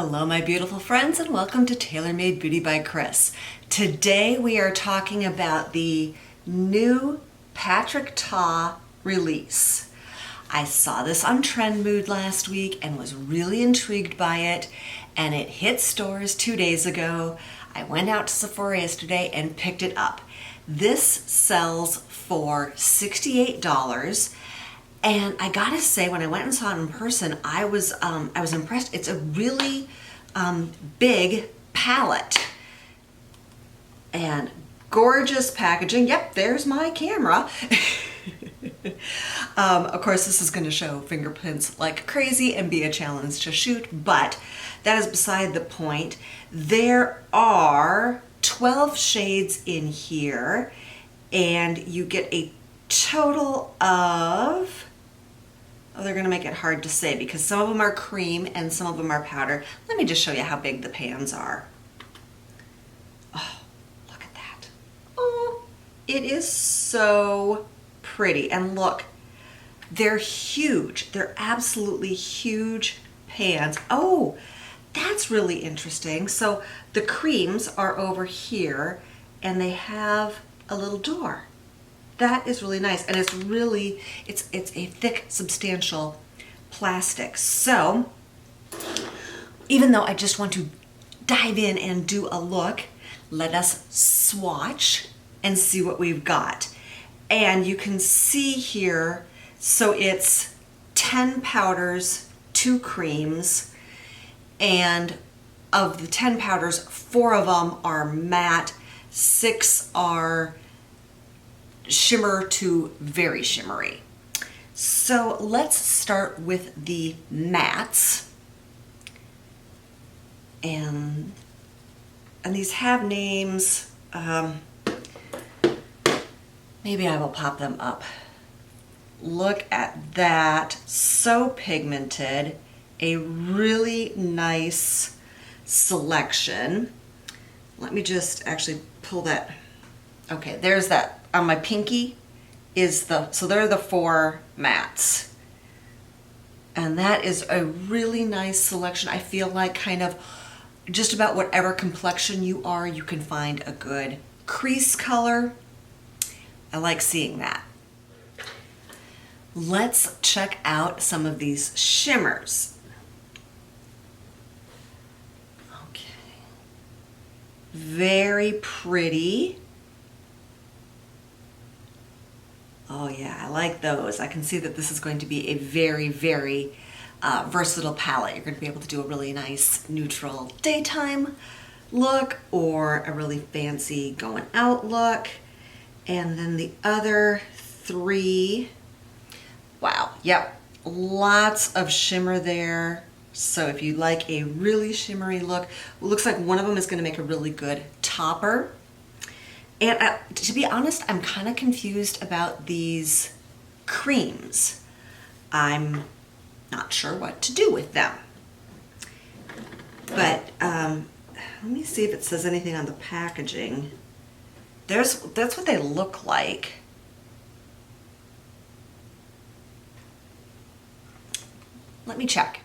Hello my beautiful friends and welcome to Tailor Made Beauty by Kris. Today we are talking about the new Patrick Ta release. I saw this on Trend Mood last week and was really intrigued by it, and it hit stores 2 days ago. I went out to Sephora yesterday and picked it up. This sells for $68. And I gotta say, when I went and saw it in person, I was impressed. It's a really big palette and gorgeous packaging. Yep, there's my camera. Of course, this is going to show fingerprints like crazy and be a challenge to shoot, but that is beside the point. There are 12 shades in here, and you get a total of... Oh, they're going to make it hard to say because some of them are cream and some of them are powder. Let me just show you how big the pans are. Oh, look at that. Oh, it is so pretty. And look, they're huge. They're absolutely huge pans. Oh, that's really interesting. So the creams are over here and they have a little door. That is really nice, and it's really, it's a thick, substantial plastic. So, even though I just want to dive in and do a look, let us swatch and see what we've got. And you can see here, so it's 10 powders, 2 creams, and of the 10 powders, 4 of them are matte, 6 are shimmer to very shimmery. So let's start with the mattes. And these have names. Maybe I will pop them up. Look at that. So pigmented. A really nice selection. Let me just actually pull that. Okay, there's that. On my pinky is so there are the 4 mattes. And that is a really nice selection. I feel like kind of just about whatever complexion you are, you can find a good crease color. I like seeing that. Let's check out some of these shimmers. Okay. Very pretty. Oh yeah, I like those. I can see that this is going to be a very, very versatile palette. You're going to be able to do a really nice neutral daytime look or a really fancy going out look. And then the other 3, wow, yep, lots of shimmer there. So if you like a really shimmery look, it looks like one of them is going to make a really good topper. And to be honest, I'm kind of confused about these creams. I'm not sure what to do with them. But let me see if it says anything on the packaging. That's what they look like. Let me check.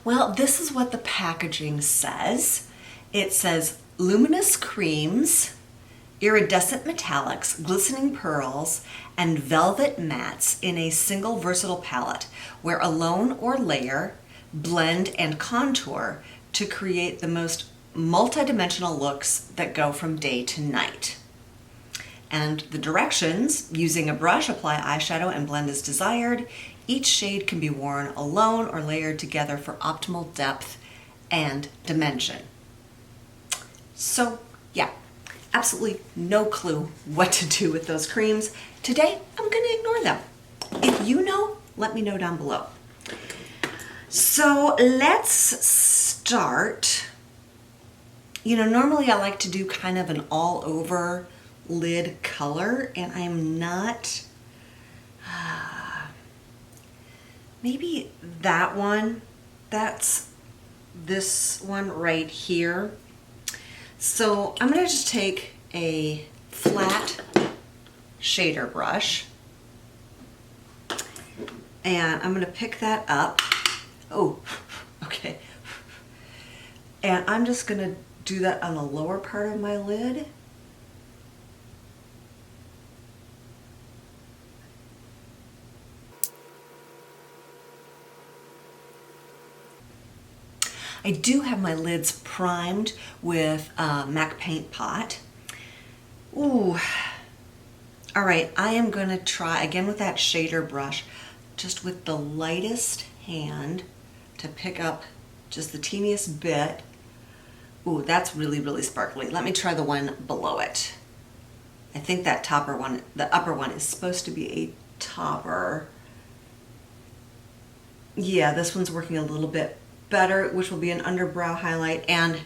Well, this is what the packaging says. It says luminous creams, iridescent metallics, glistening pearls, and velvet mattes in a single versatile palette. Wear alone or layer, blend, and contour to create the most multidimensional looks that go from day to night. And the directions: using a brush, apply eyeshadow and blend as desired. Each shade can be worn alone or layered together for optimal depth and dimension. So, yeah. Absolutely no clue what to do with those creams. Today, I'm going to ignore them. If you know, let me know down below. So let's start. You know, normally I like to do kind of an all-over lid color, and I'm not. Maybe that one. That's this one right here. So I'm going to just take a flat shader brush and I'm going to pick that up. Oh, okay. And I'm just gonna do that on the lower part of my lid. I do have my lids primed with MAC Paint Pot. Ooh. All right, I am gonna try again with that shader brush, just with the lightest hand to pick up just the teeniest bit. Ooh, that's really, really sparkly. Let me try the one below it. I think that the upper one is supposed to be a topper. Yeah, this one's working a little bit better, which will be an underbrow highlight. And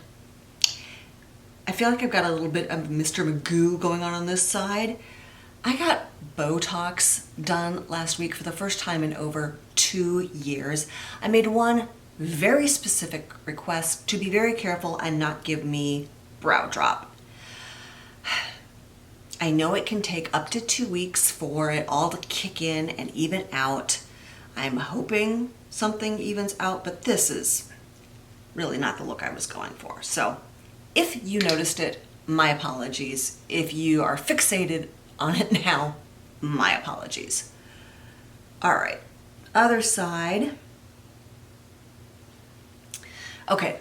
I feel like I've got a little bit of Mr. Magoo going on this side. I got Botox done last week for the first time in over 2 years. I made one very specific request to be very careful and not give me brow drop. I know it can take up to 2 weeks for it all to kick in and even out. I'm hoping something evens out, but this is really not the look I was going for. So if you noticed it, my apologies. If you are fixated on it now, my apologies. All right, other side. Okay,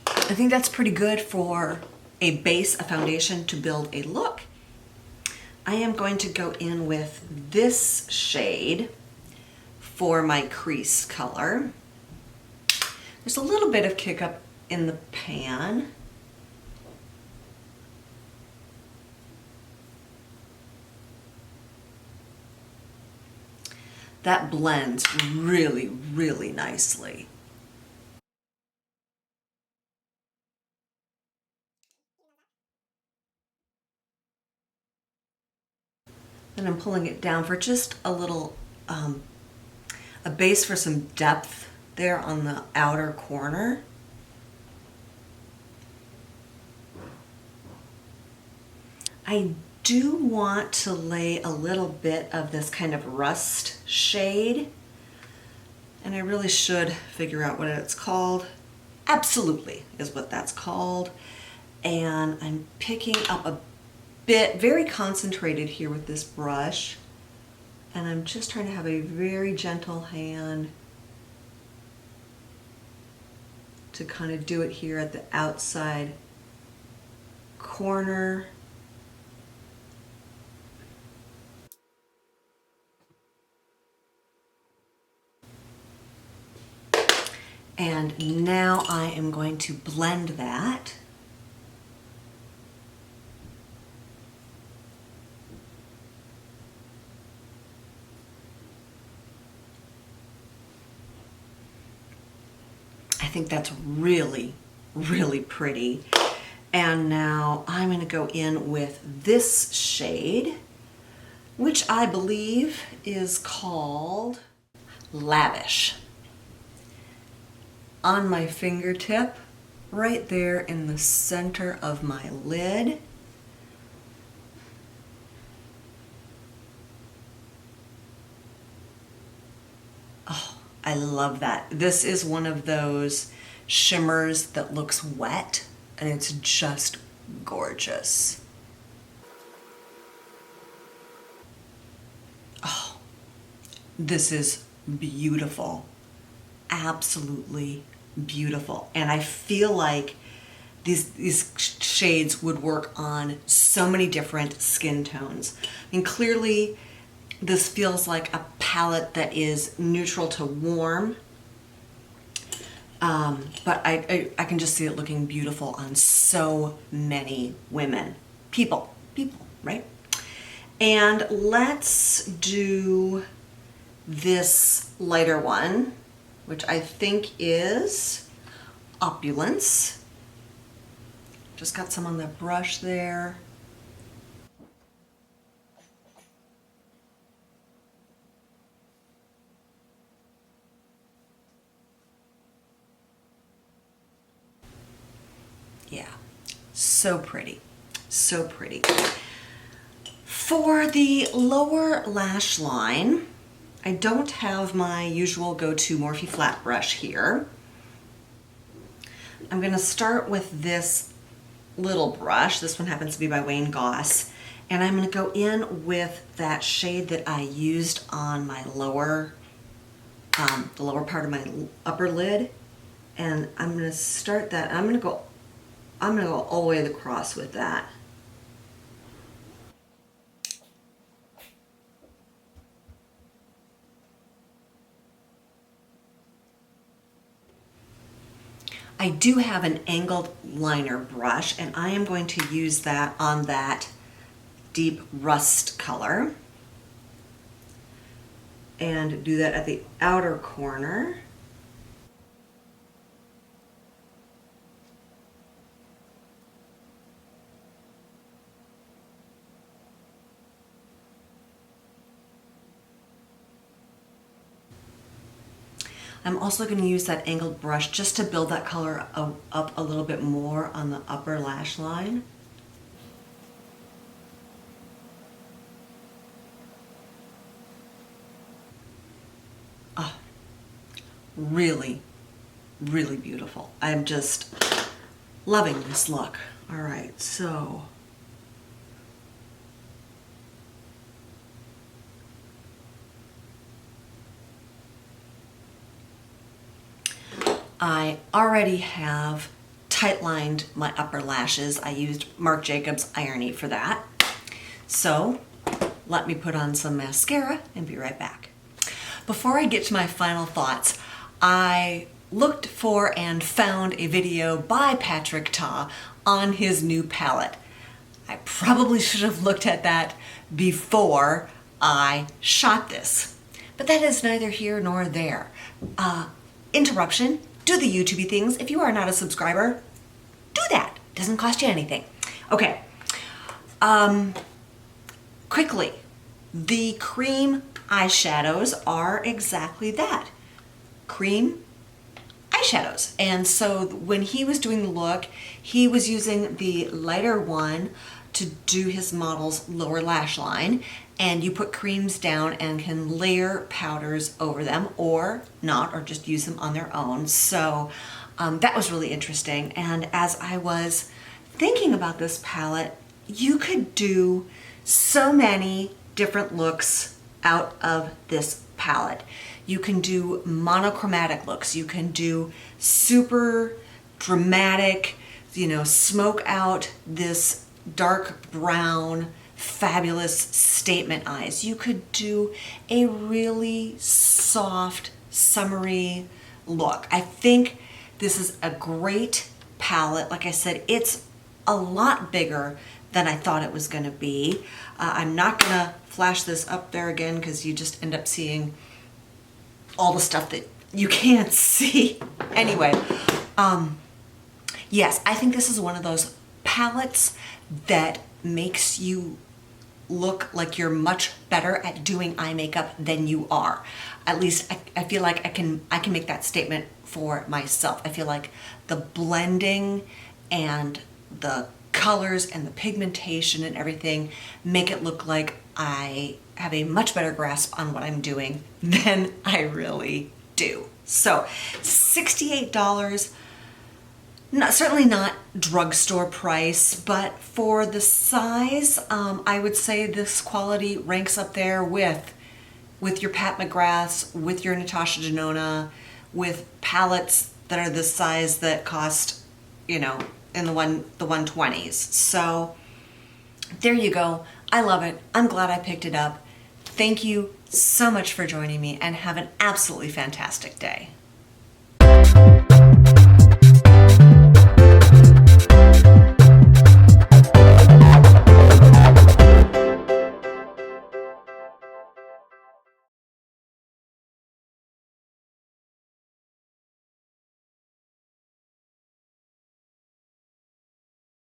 I think that's pretty good for a base, a foundation to build a look. I am going to go in with this shade for my crease color. There's a little bit of kick up in the pan. That blends really, really nicely. And I'm pulling it down for just a little, a base for some depth there on the outer corner. I do want to lay a little bit of this kind of rust shade, and I really should figure out what it's called. Absolutely is what that's called. And I'm picking up a bit, very concentrated here with this brush, and I'm just trying to have a very gentle hand to kind of do it here at the outside corner. And now I am going to blend that. I think that's really, really pretty. And now I'm going to go in with this shade, which I believe is called Lavish. On my fingertip, right there in the center of my lid. Oh, I love that. This is one of those shimmers that looks wet, and it's just gorgeous. Oh, this is beautiful. Absolutely beautiful. And I feel like these shades would work on so many different skin tones. I mean, clearly this feels like a palette that is neutral to warm, but I can just see it looking beautiful on so many women. People, right? And let's do this lighter one, which I think is Opulence. Just got some on the brush there. Yeah, so pretty, so pretty. For the lower lash line, I don't have my usual go-to Morphe flat brush here. I'm gonna start with this little brush. This one happens to be by Wayne Goss. And I'm gonna go in with that shade that I used on my lower, the lower part of my upper lid. And I'm gonna start that. I'm gonna go all the way across with that. I do have an angled liner brush, and I am going to use that on that deep rust color and do that at the outer corner. I'm also going to use that angled brush just to build that color up a little bit more on the upper lash line. Oh, really, really beautiful. I'm just loving this look. All right, so I already have tight lined my upper lashes. I used Marc Jacobs Irony for that. So let me put on some mascara and be right back. Before I get to my final thoughts, I looked for and found a video by Patrick Ta on his new palette. I probably should have looked at that before I shot this, but that is neither here nor there. Interruption. Do the YouTubey things. If you are not a subscriber, do that. Doesn't cost you anything. Okay. Quickly, the cream eyeshadows are exactly that. Cream eyeshadows. And so when he was doing the look, he was using the lighter one to do his model's lower lash line, and you put creams down and can layer powders over them or not, or just use them on their own. So that was really interesting. And as I was thinking about this palette, you could do so many different looks out of this palette. You can do monochromatic looks. You can do super dramatic, smoke out this dark brown, fabulous statement eyes. You could do a really soft, summery look. I think this is a great palette. Like I said, it's a lot bigger than I thought it was going to be. I'm not going to flash this up there again because you just end up seeing all the stuff that you can't see. Anyway, yes, I think this is one of those palettes that makes you look like you're much better at doing eye makeup than you are. At least I feel like I can make that statement for myself. I feel like the blending and the colors and the pigmentation and everything make it look like I have a much better grasp on what I'm doing than I really do. So $68, certainly not drugstore price, but for the size, I would say this quality ranks up there with your Pat McGraths, with your Natasha Denona, with palettes that are this size that cost, in the 120s. So there you go. I love it. I'm glad I picked it up. Thank you so much for joining me, and have an absolutely fantastic day.